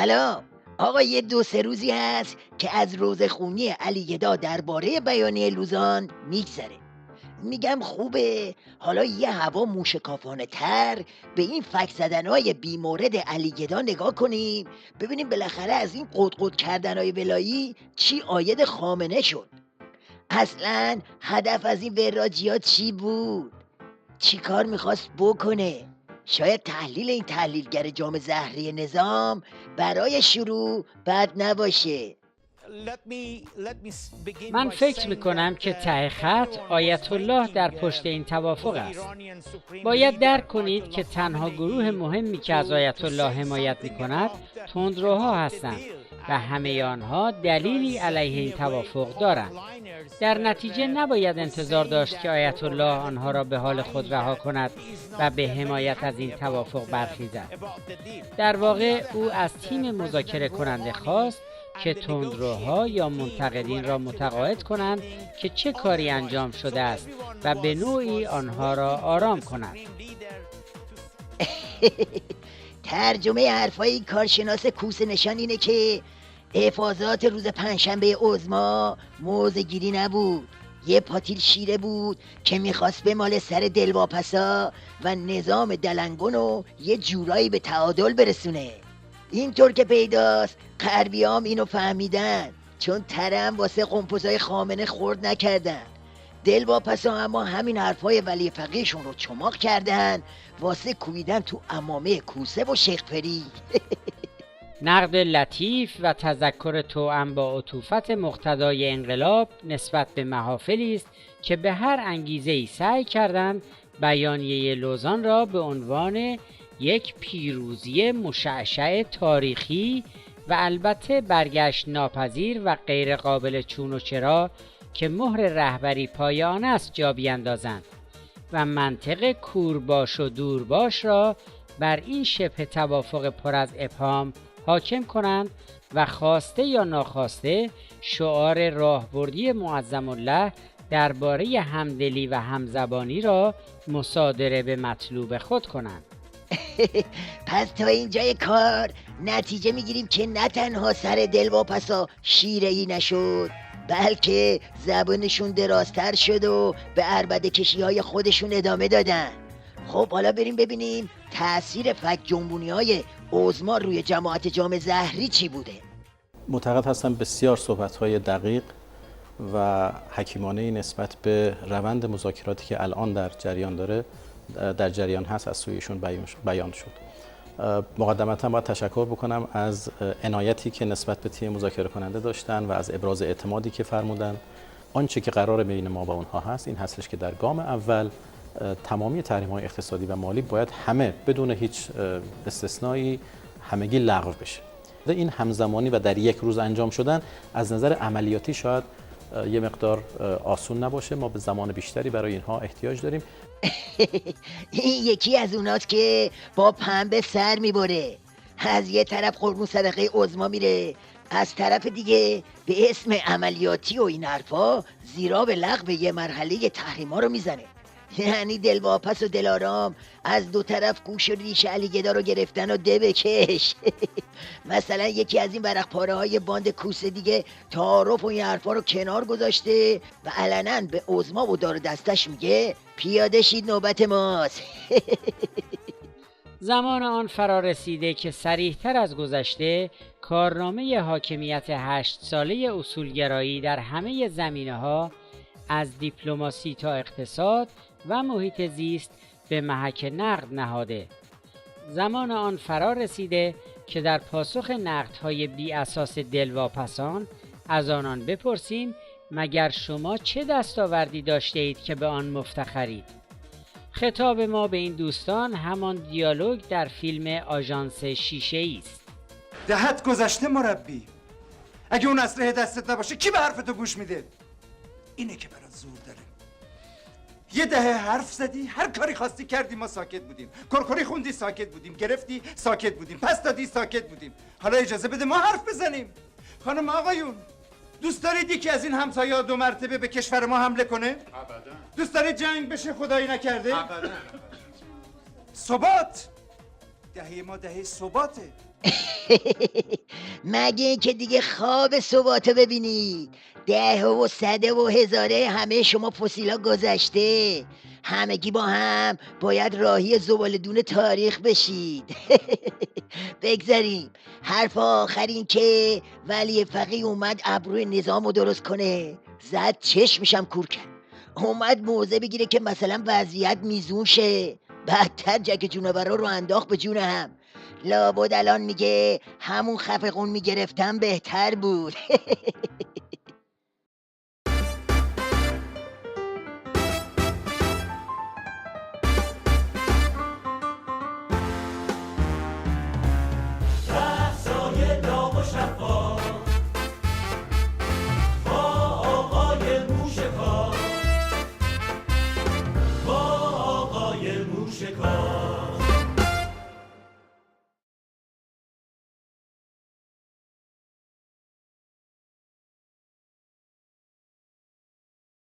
سلام آقا، یه دو سه روزی هست که از روزخونی علی گدا درباره بیانیه لوزان میگذره. میگم خوبه حالا یه هوا موشکافانه تر به این فک زدنهای بی مورد علی گدا نگاه کنیم، ببینیم بالاخره از این قد کردنهای ولایی چی آید خامنه شد. اصلا هدف از این وراجیات چی بود؟ چی کار میخواست بکنه؟ شاید تحلیل این تحلیلگر جام زهری نظام برای شروع بد نباشه. من فکر میکنم که ته خط آیت الله در پشت این توافق است. باید درک کنید که تنها گروه مهمی که از آیت الله حمایت میکند تندروها هستند و همه آنها دلیلی علیه این توافق دارند. در نتیجه نباید انتظار داشت که آیت الله آنها را به حال خود رها کند و به حمایت از این توافق برخیزد. در واقع او از تیم مذاکره کننده خواست که تندروها یا منتقدین را متقاعد کنند که چه کاری انجام شده است و به نوعی آنها را آرام کنند. ترجمه حرفای این کارشناس کوسه نشان اینه که افاضات روز پنجشنبه عظما موضع گیری نبود، یه پاتیل شیره بود که میخواست به مال سر دلواپسا و نظام دلنگون رو یه جورایی به تعادل برسونه. اینطور که پیداست غربیام اینو فهمیدن، چون ترم واسه قمپوزای خامنه خورد نکردن. دلواپسا اما همین حرفای ولی فقیهشون رو چماق کردن واسه کوبیدن تو عمامه کوسه و شیخ پری. نقد لطیف و تذکر توأم با عطوفت مقتضای انقلاب نسبت به محافلی است که به هر انگیزه‌ای سعی کردند بیانیه لوزان را به عنوان یک پیروزی مشعشع تاریخی و البته برگشت ناپذیر و غیر قابل چون و چرا که مهر رهبری پای آن است جا بیندازند و منطق کورباش و دورباش را بر این شبه توافق پر از ابهام حاکم کنند و خواسته یا ناخواسته شعار راهبردی معظم الله درباره همدلی و همزبانی را مصادره به مطلوب خود کنند. پس تا اینجای کار نتیجه میگیریم که نه تنها سر دلواپسا شیره‌ای نشد، بلکه زبانشون درازتر شد و به عربده کشی های خودشون ادامه دادن. خب حالا بریم ببینیم تأثیر فک جنبونی های عظما روی جماعت جام زهری چی بوده. معتقد هستم بسیار صحبت‌های دقیق و حکیمانه نسبت به روند مذاکراتی که الان در جریان هست از سویشون بیان شد. مقدمتا باید تشکر بکنم از عنایتی که نسبت به تیم مذاکره کننده داشتن و از ابراز اعتمادی که فرمودن. آنچه که قرار بین ما و اونها هست این هستش که در گام اول تمامی تحریم‌های اقتصادی و مالی باید همه بدون هیچ استثنایی همگی لغو بشه. این همزمانی و در یک روز انجام شدن از نظر عملیاتی شاید یه مقدار آسون نباشه. ما به زمان بیشتری برای اینها احتیاج داریم. این یکی از اوناست که با پنبه سر میبره. از یه طرف قربون صدقه عظما میره، از طرف دیگه به اسم عملیاتی و این حرفا زیرا به لغو یه مرحله تحریما رو میزنه. یعنی دلواپس و دلارام از دو طرف گوش و ریش علی گدا رو گرفتن و ده بکش. مثلا یکی از این ورق پاره های باند کوسه دیگه تعارف و این حرفا رو کنار گذاشته و علنا به عظما و دار دستش میگه پیاده شید نوبت ماست. زمان آن فرا رسیده که صریح‌تر از گذشته کارنامه حاکمیت 8 ساله اصولگرایی در همه زمینه‌ها از دیپلماسی تا اقتصاد و محیط زیست به محک نقد نهاده. زمان آن فرا رسیده که در پاسخ نقدهای بی اساس دلواپسان از آنان بپرسیم مگر شما چه دستاوردی داشته اید که به آن مفتخرید؟ خطاب ما به این دوستان همان دیالوگ در فیلم آژانس شیشه‌ای است. دهت گذشته مربی، اگه اون اسلحه دستت نباشه کی به حرفتو گوش میده؟ اینه که برات زور داره. یه دهه حرف زدی، هر کاری خواستی کردی، ما ساکت بودیم. کرکری خوندی ساکت بودیم، گرفتی ساکت بودیم، پس دادی ساکت بودیم. حالا اجازه بده ما حرف بزنیم. خانم آقایون، دوست دارید یکی از این همسایه‌ها 2 مرتبه به کشور ما حمله کنه؟ ابدا. دوست دارید جنگ بشه خدایی نکرده؟ ابدا. ثبات. دهه ما دهه ثباته. مگه اینکه دیگه خواب ثباتو ببینید، 10 و 100 و هزاره همه شما فسیلا گذشته، همگی با هم باید راهی زبالدون تاریخ بشید. بگذاریم. حرف آخر این که ولی فقیه اومد ابروی نظامو درست کنه، زد چشمشم کور کرد، اومد موضع بگیره که مثلا وضعیت میزون شه، بدتر جک جونورا رو انداخت به جون هم. لابد الان میگه همون خفقون میگرفتم بهتر بود.